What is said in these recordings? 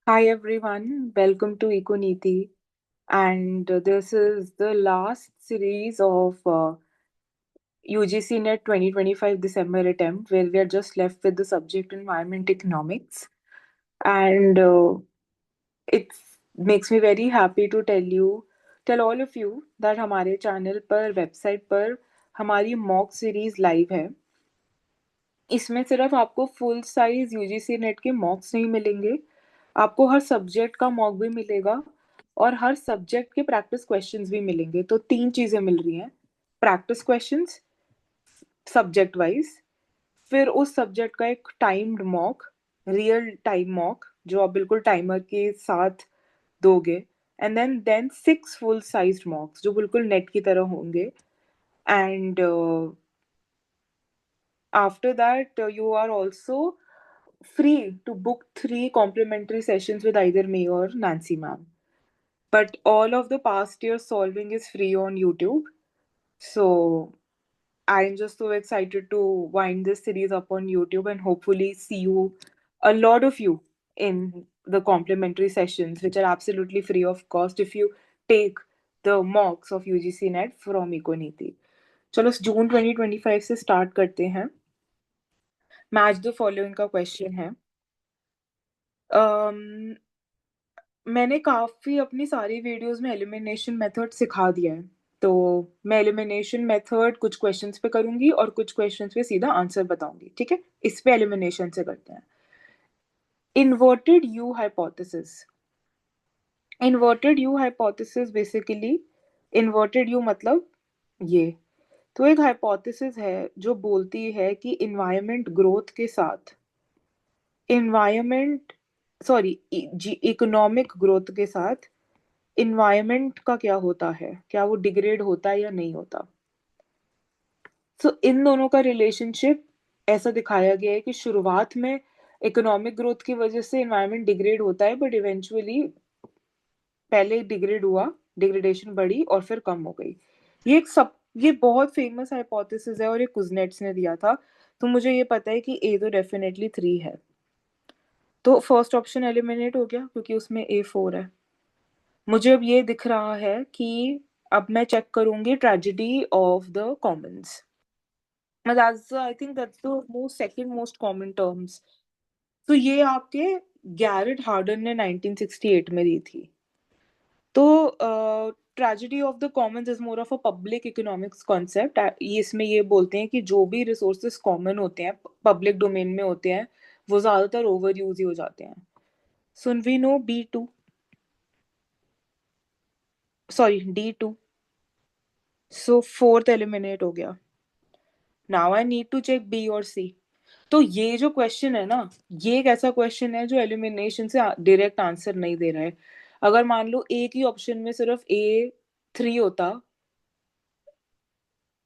Hi everyone, welcome to Econiti, and this is the last series of UGC NET 2025 December attempt where we are just left with the subject environment economics, and it makes me very happy to tell all of you that हमारे channel पर website पर हमारी mock series live है। इसमें सिर्फ आपको full size UGC net के मॉक्स नहीं मिलेंगे, आपको हर सब्जेक्ट का मॉक भी मिलेगा और हर सब्जेक्ट के प्रैक्टिस क्वेश्चंस भी मिलेंगे। तो तीन चीजें मिल रही हैं, प्रैक्टिस क्वेश्चंस सब्जेक्ट वाइज, फिर उस सब्जेक्ट का एक timed mock, real time mock जो आप बिल्कुल टाइमर के साथ दोगे, and then six full sized mocks जो बिल्कुल नेट की तरह होंगे। And after that you are also free to book 3 complimentary sessions with either me or Nancy ma'am. But all of the past year solving is free on YouTube. So I'm just so excited to wind this series up on YouTube and hopefully see you, a lot of you, in the complimentary sessions, which are absolutely free of cost if you take the mocks of UGC NET from Econiti. चलो जून 2025 से start करते हैं। Match the following का question है। मैंने काफ़ी अपनी सारी वीडियोस में एलिमिनेशन मेथड सिखा दिया है, तो मैं एलिमिनेशन मेथड कुछ क्वेश्चंस पे करूंगी और कुछ क्वेश्चंस पे सीधा आंसर बताऊंगी। ठीक है, इस पे एलिमिनेशन से करते हैं। Inverted you hypothesis. Inverted you hypothesis basically, inverted you मतलब ये, तो एक हाइपोथेसिस है जो बोलती है कि इन्वायरमेंट ग्रोथ के साथ, इन्वायरमेंट सॉरी इकोनॉमिक ग्रोथ के साथ इन्वायरमेंट का क्या होता है, क्या वो डिग्रेड होता है या नहीं होता। सो इन दोनों का रिलेशनशिप ऐसा दिखाया गया है कि शुरुआत में इकोनॉमिक ग्रोथ की वजह से इन्वायरमेंट डिग्रेड होता है, बट इवेंचुअली पहले डिग्रेड हुआ, डिग्रेडेशन बढ़ी और फिर कम हो गई। ये बहुत फेमस हाइपोथेसिस है और ये कुजनेट्स ने दिया था, तो मुझे ये पता है कि ए तो डेफिनेटली 3 है। तो फर्स्ट ऑप्शन एलिमिनेट हो गया क्योंकि उसमें A4 है। मुझे अब ये दिख रहा है कि अब मैं चेक करूंगी tragedy of the Commons. I think that's the most second most common terms. तो ये आपके गैरेट हार्डन ने 1968 में दी थी। तो tragedy of the Commons is more of a public economics concept. इसमें ये बोलते हैं कि जो भी रिसोर्सेज कॉमन होते हैं, पब्लिक डोमेन में होते हैं, वो ज्यादातर ओवर यूज ही हो जाते हैं। So we know B2, sorry D2। So fourth eliminate हो गया। Now I need to check B और सी। तो ये जो क्वेश्चन है ना, ये एक ऐसा क्वेश्चन है जो एलिमिनेशन से डायरेक्ट आंसर नहीं दे रहा है। अगर मान लो एक ही ऑप्शन में सिर्फ A3 होता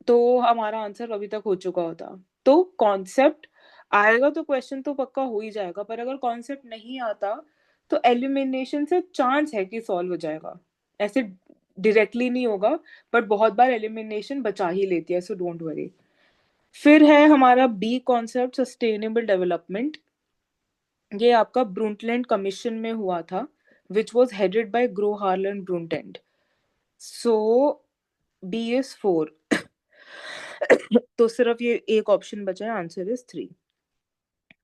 तो हमारा आंसर अभी तक हो चुका होता। तो कॉन्सेप्ट आएगा तो क्वेश्चन तो पक्का हो ही जाएगा, पर अगर कॉन्सेप्ट नहीं आता तो एलिमिनेशन से चांस है कि सॉल्व हो जाएगा। ऐसे डायरेक्टली नहीं होगा, बट बहुत बार एलिमिनेशन बचा ही लेती है, सो डोंट वरी। फिर है हमारा बी कॉन्सेप्ट, सस्टेनेबल डेवलपमेंट। ये आपका ब्रुंटलैंड कमीशन में हुआ था, which was headed by Gro Harlem Brundtland. So B is 4। तो सिर्फ ये एक ऑप्शन बचा है, answer is 3।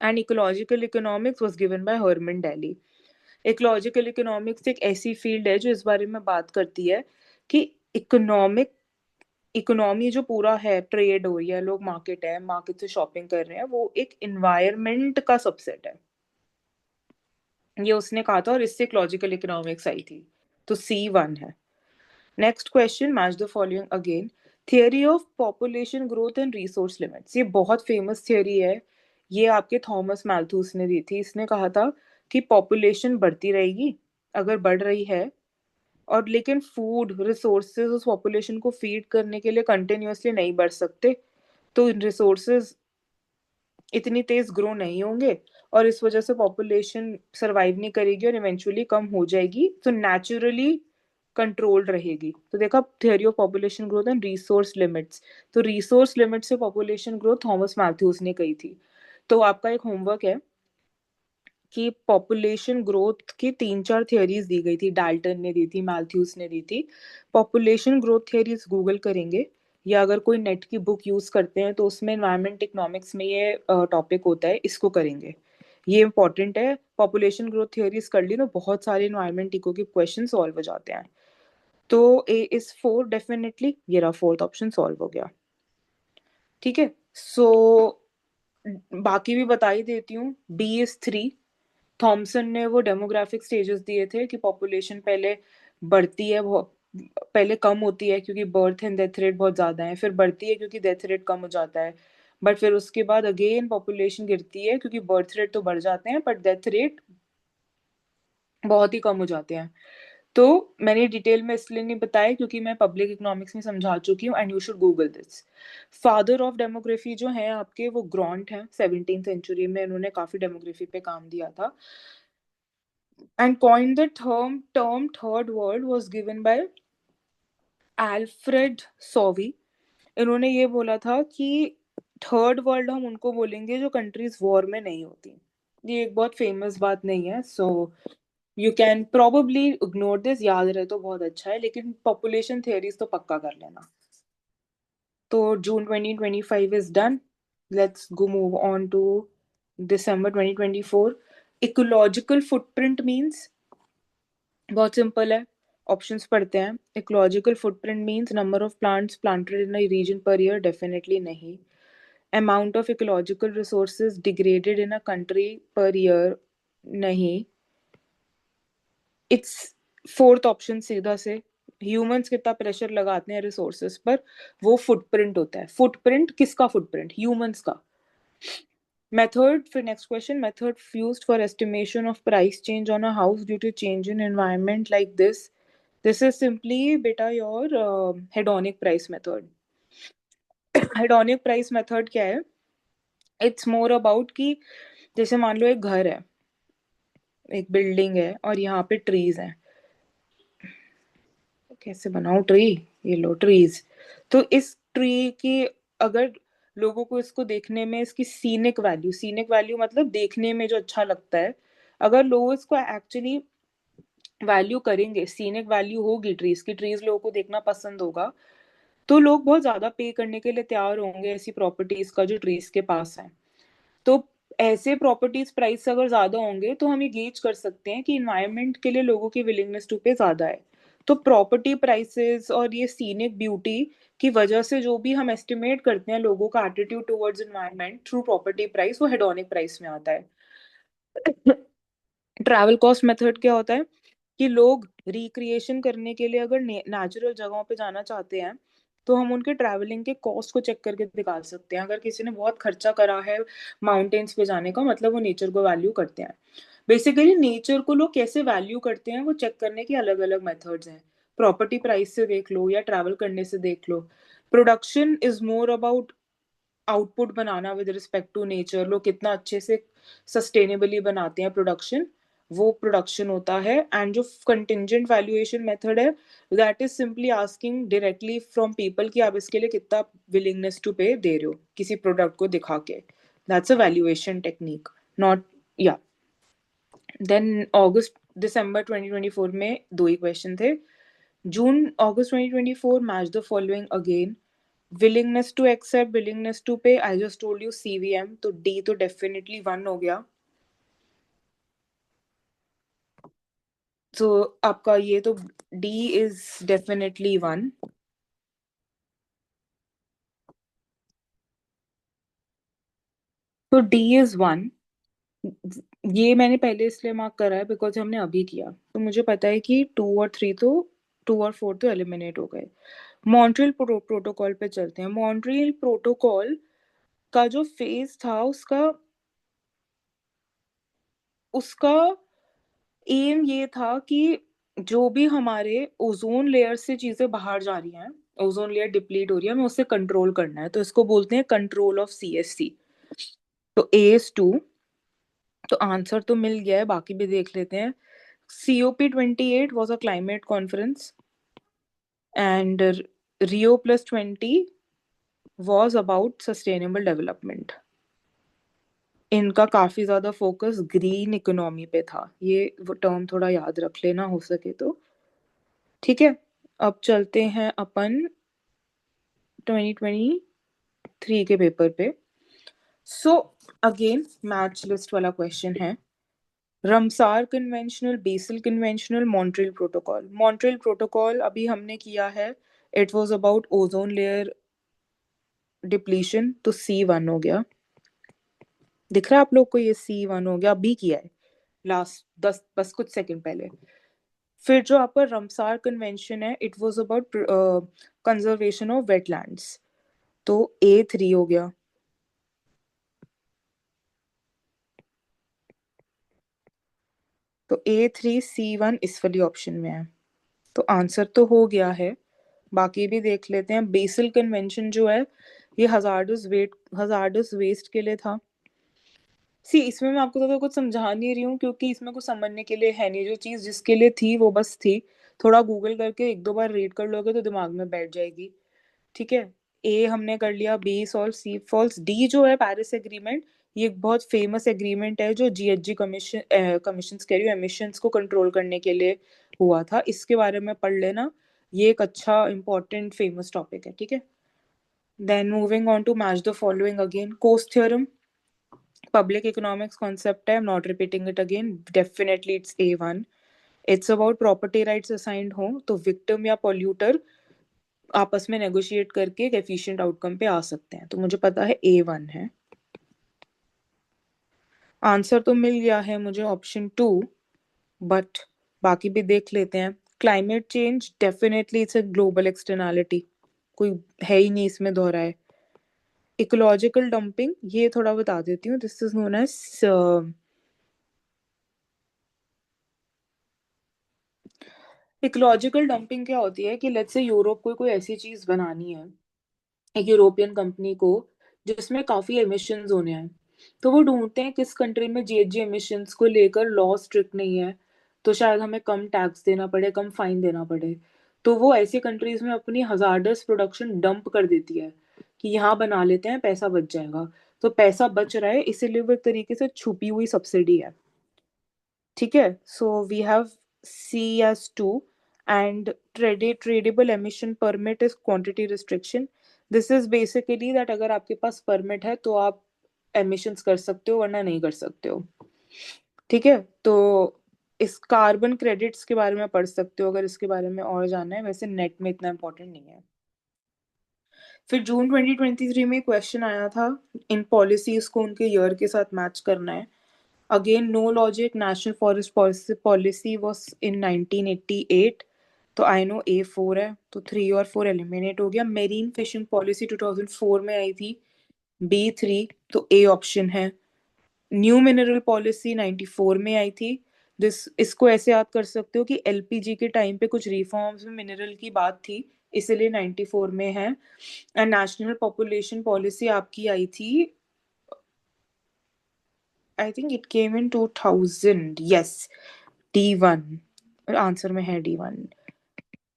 And ecological economics was given by Herman Daly. Ecological economics एक ऐसी फील्ड है जो इस बारे में बात करती है कि इकोनॉमी जो पूरा है, ट्रेड हो रही है, लोग मार्केट है, मार्केट से शॉपिंग कर रहे हैं, वो एक इन्वायरमेंट का सबसेट है। ये उसने कहा था और इससे इकोलॉजिकल इकोनॉमिक्स आई थी। तो C1 है। Next question, match the following again. Theory of population growth and resource limits, ये बहुत फेमस थियरी है। ये आपके थॉमस मैल्थूस ने दी थी। इसने कहा था कि पॉपुलेशन बढ़ती रहेगी अगर बढ़ रही है, और लेकिन फूड रिसोर्सेज उस पॉपुलेशन को फीड करने के लिए कंटिन्यूअसली नहीं बढ़ सकते, तो रिसोर्सेज इतनी तेज ग्रो नहीं होंगे और इस वजह से पॉपुलेशन सरवाइव नहीं करेगी और इवेंचुअली कम हो जाएगी, तो नेचुरली कंट्रोल्ड रहेगी। तो देखा, theory of population growth and resource limits. तो रिसोर्स लिमिट से पॉपुलेशन ग्रोथ थॉमस मैथ्यूज ने कही थी। तो आपका एक होमवर्क है कि पॉपुलेशन ग्रोथ की 3-4 थियरीज दी गई थी, डाल्टन ने दी थी, मैथ्यूस ने दी थी। पॉपुलेशन ग्रोथ थियरीज गूगल करेंगे या अगर कोई नेट की बुक यूज करते हैं तो उसमें एनवायरमेंट इकोनॉमिक्स में ये टॉपिक होता है, इसको करेंगे। ये इंपॉर्टेंट है, पॉपुलेशन ग्रोथ थियरीज कर ली तो बहुत सारे एनवायरमेंट इको के क्वेश्चन सॉल्व हो जाते हैं। तो ए इज 4 डेफिनेटली, ये रहा फोर्थ ऑप्शन सॉल्व हो गया। ठीक है, सो बाकी भी बता ही देती हूँ। B is 3। थॉमसन ने वो डेमोग्राफिक स्टेजेस दिए थे कि पॉपुलेशन पहले बढ़ती है, पहले कम होती है क्योंकि बर्थ एंड डेथ रेट बहुत ज्यादा है, फिर बढ़ती है क्योंकि डेथ रेट कम हो जाता है, बट फिर उसके बाद अगेन पॉपुलेशन गिरती है क्योंकि बर्थ रेट तो बढ़ जाते हैं बट डेथ रेट बहुत ही कम हो जाते हैं। तो मैंने डिटेल में इसलिए नहीं बताया क्योंकि मैं पब्लिक इकोनॉमिक्स में समझा चुकी हूँ, and you should Google this. Father of demography जो है आपके, वो ग्रॉन्ट है, 17th सेंचुरी में उन्होंने काफी डेमोग्राफी पे काम दिया था। And coined the term third world was given by Alfred Sauvy। इन्होंने ये बोला था कि थर्ड वर्ल्ड हम उनको बोलेंगे जो कंट्रीज वॉर में नहीं होती। ये एक बहुत फेमस बात नहीं है, so you can probably ignore this, याद रहे तो बहुत अच्छा है, लेकिन पॉपुलेशन थियरीज तो पक्का कर लेना। तो June 2025 is done. Let's go move on to December 2024। Ecological footprint means, बहुत सिंपल है, ऑप्शंस पढ़ते हैं। Ecological footprint means number of plants planted in a region per year, definitely नहीं। Amount of ecological resources degraded in a country per year, नहीं। It's fourth option सीधा से, humans कितना pressure लगाते हैं रिसोर्सेज पर, वो फुटप्रिंट होता है। फुटप्रिंट किसका? फुटप्रिंट ह्यूमंस का। Method for next question, method used for estimation of price change on a house due to change in environment like this. This is simply beta your hedonic price method. hedonic price method क्या है? It's more about कि जैसे मान लो एक घर है, एक building है और यहाँ पे ट्रीज हैं। कैसे बनाऊं ट्री? ये लो ट्रीज। तो इस ट्री की अगर लोगों को इसको देखने में इसकी सीनिक वैल्यू, सीनिक वैल्यू मतलब देखने में जो अच्छा लगता है, अगर लोग इसको एक्चुअली वैल्यू करेंगे, सीनिक वैल्यू होगी ट्रीज की, ट्रीज लोगों को देखना पसंद होगा, तो लोग बहुत ज्यादा पे करने के लिए तैयार होंगे ऐसी प्रॉपर्टीज का जो ट्रीज के पास है। तो ऐसे प्रॉपर्टीज प्राइस अगर ज्यादा होंगे तो हम ये गेज कर सकते हैं कि इन्वायरमेंट के लिए लोगों की विलिंगनेस टू पे ज्यादा है। तो प्रॉपर्टी प्राइसेस और ये सीनिक ब्यूटी की वजह से जो भी हम एस्टिमेट करते हैं लोगों का attitude towards environment through property price, वो हेडोनिक प्राइस में आता है। ट्रैवल कॉस्ट मेथड क्या होता है कि लोग रिक्रिएशन करने के लिए अगर नेचुरल जगहों पे जाना चाहते हैं तो हम उनके ट्रैवलिंग के कॉस्ट को चेक करके निकाल सकते हैं। अगर किसी ने बहुत खर्चा करा है माउंटेन्स पे जाने का, मतलब वो नेचर को वैल्यू करते हैं। बेसिकली नेचर को लोग कैसे वैल्यू करते हैं वो चेक करने की अलग अलग मेथड्स हैं। प्रॉपर्टी प्राइस से देख लो या ट्रैवल करने से देख लो। Production is more about output बनाना विद रिस्पेक्ट टू नेचर, लोग कितना अच्छे से सस्टेनेबली बनाते हैं प्रोडक्शन, वो प्रोडक्शन होता है। एंड जो कंटिंजेंट वैल्यूएशन मेथड है, that is simply asking directly from people कि आप इसके लिए कितना विलिंगनेस टू पे दे रहे हो किसी प्रोडक्ट को दिखा के। That's a valuation technique, not या। देन अगस्त दिसंबर 2024 में दो ही क्वेश्चन थे। जून अगस्त 2024 match the following again. Willingness to accept, willingness to pay, I just told you CVM, तो डी तो डेफिनेटली 1 हो गया। तो आपका ये तो डी इज डेफिनेटली 1। तो डी इज 1। ये मैंने पहले इसलिए मार्क करा है बिकॉज हमने अभी किया, तो मुझे पता है कि 2 और 3 तो 2 और 4 तो एलिमिनेट हो गए। मॉन्ट्रियल प्रोटोकॉल पे चलते हैं। मॉन्ट्रियल प्रोटोकॉल का जो फेज था उसका उसका एम ये था कि जो भी हमारे ओजोन लेयर से चीजें बाहर जा रही हैं, ओजोन लेयर डिप्लीट हो रही है, हमें उससे कंट्रोल करना है, तो इसको बोलते हैं कंट्रोल ऑफ सीएससी। तो AS2। तो आंसर तो मिल गया है, बाकी भी देख लेते हैं। COP28 was a climate conference and Rio+20 was about sustainable development। इनका काफी ज्यादा फोकस ग्रीन इकोनॉमी पे था, ये वो टर्म थोड़ा याद रख लेना हो सके तो। ठीक है, अब चलते हैं अपन 2023 के पेपर पे। सो अगेन मैच लिस्ट वाला क्वेश्चन है, Ramsar conventional, Basel conventional, Montreal protocol. Montreal protocol अभी हमने किया है, it was about ozone layer depletion, तो C1 हो गया। दिख रहा है आप लोग को, ये C1 हो गया, अभी किया है लास्ट 10 बस कुछ सेकंड पहले। फिर जो आपका रमसार कन्वेंशन है, it was about conservation of wetlands, तो A3 हो गया। तो A3C1 इस वाली ऑप्शन में है, तो आंसर तो हो गया है। बाकी भी देख लेते हैं। बेसल कन्वेंशन जो है ये हजार्डस वेस्ट के लिए था। सी इसमें मैं आपको तो कुछ समझा नहीं रही हूँ, क्योंकि इसमें कुछ समझने के लिए है नहीं, जो चीज जिसके लिए थी वो बस थी। थोड़ा गूगल करके एक दो बार रीड कर लोगे तो दिमाग में बैठ जाएगी। ठीक है, ए हमने कर लिया, बी सॉल्व, सी फॉल्स। डी जो है पेरिस एग्रीमेंट, ये एक बहुत फेमस एग्रीमेंट है जो जीएचजी कमीशन कह रही हूँ, एमिशंस को कंट्रोल करने के लिए हुआ था। इसके बारे में पढ़ लेना, ये एक अच्छा इंपॉर्टेंट फेमस टॉपिक है। ठीक है, then moving on to match the following again, Coase theorem, public economics concept है, I'm not repeating it again, definitely it's A1। it's about property rights assigned हो तो victim या polluter आपस में negotiate करके एक efficient outcome पे आ सकते हैं, तो मुझे पता है A1 है। आंसर तो मिल गया है मुझे ऑप्शन 2, बट बाकी भी देख लेते हैं। Climate change definitely it's a global externality, कोई है ही नहीं इसमें दोहरा है। इकोलॉजिकल डंपिंग, ये थोड़ा बता देती हूँ, this is known as, ecological dumping क्या होती है कि लेट्स से यूरोप को कोई ऐसी चीज बनानी है, एक यूरोपियन कंपनी को, जिसमें काफी एमिशंस होने हैं, तो वो ढूंढते हैं किस कंट्री में जीएचजी एमिशंस को लेकर लॉ स्ट्रिक्ट नहीं है, तो शायद हमें कम टैक्स देना पड़े, कम फाइन देना पड़े। तो वो ऐसी कंट्रीज में अपनी हजार्डस प्रोडक्शन डंप कर देती है कि यहाँ बना लेते हैं, पैसा बच जाएगा। तो पैसा बच रहा है, इसीलिए वो एक तरीके से छुपी हुई सब्सिडी है। ठीक है, so we have CS2, and tradable emission permit is quantity restriction. This is basically that अगर आपके पास परमिट है तो आप एमिशंस कर सकते हो, वरना नहीं कर सकते हो। ठीक है, तो इस कार्बन क्रेडिट्स के बारे में पढ़ सकते हो अगर इसके बारे में और जानना है, वैसे नेट में इतना इंपॉर्टेंट नहीं है। फिर जून 2023 में क्वेश्चन आया था, इन पॉलिसीज को उनके ईयर के साथ मैच करना है। Again no logic, national forest policy was in 1988, तो आई नो A4 है, तो 3 और 4 एलिमिनेट हो गया। मेरीन फिशिंग पॉलिसी 2004 में आई थी, B3, तो A ऑप्शन है। न्यू मिनरल पॉलिसी 94 में आई थी, दिस इसको ऐसे याद कर सकते हो कि एलपीजी के टाइम पे कुछ रिफॉर्म्स में मिनरल की बात थी, इसलिए 94 में है। एंड नेशनल पॉपुलेशन पॉलिसी आपकी आई थी, I think it came in 2000, yes, D1, answer में है D1।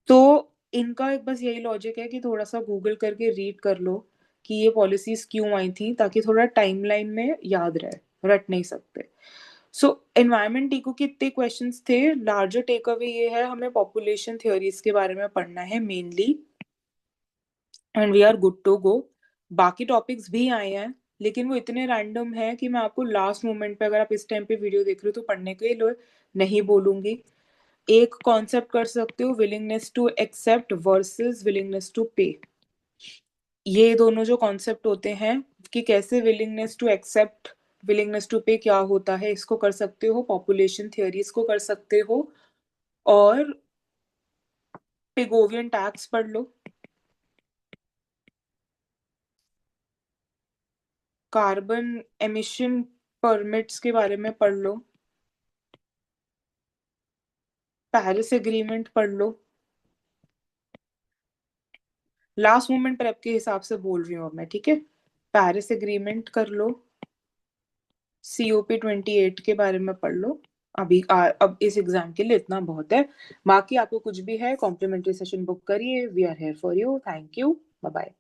तो इनका एक बस यही लॉजिक है कि थोड़ा सा गूगल करके रीड कर लो कि ये पॉलिसीज क्यों आई थी, ताकि थोड़ा टाइमलाइन में याद रहे, रट नहीं सकते। सो एनवायरमेंट इको के इतने क्वेश्चंस थे, लार्जर टेक अवे ये है, हमें पॉपुलेशन थ्योरीज के बारे में पढ़ना है mainly, and we are good to go. बाकी टॉपिक्स भी आए हैं, लेकिन वो इतने रैंडम है कि मैं आपको लास्ट मोमेंट पे, अगर आप इस टाइम पे वीडियो देख रहे हो तो पढ़ने के लिए नहीं बोलूंगी। एक कॉन्सेप्ट कर सकते हो, willingness to accept versus willingness to pay. ये दोनों जो कॉन्सेप्ट होते हैं कि कैसे willingness to accept, willingness to pay क्या होता है, इसको कर सकते हो। पॉपुलेशन थियरीज को कर सकते हो, और पिगोवियन टैक्स पढ़ लो, कार्बन एमिशन परमिट्स के बारे में पढ़ लो, पेरिस एग्रीमेंट पढ़ लो। लास्ट मोमेंट प्रेप के हिसाब से बोल रही हूँ अब मैं, ठीक है। पेरिस एग्रीमेंट कर लो, COP28 के बारे में पढ़ लो। अब इस एग्जाम के लिए इतना बहुत है। बाकी आपको कुछ भी है, कॉम्प्लीमेंट्री सेशन बुक करिए, we are here for you. Thank you, bye bye.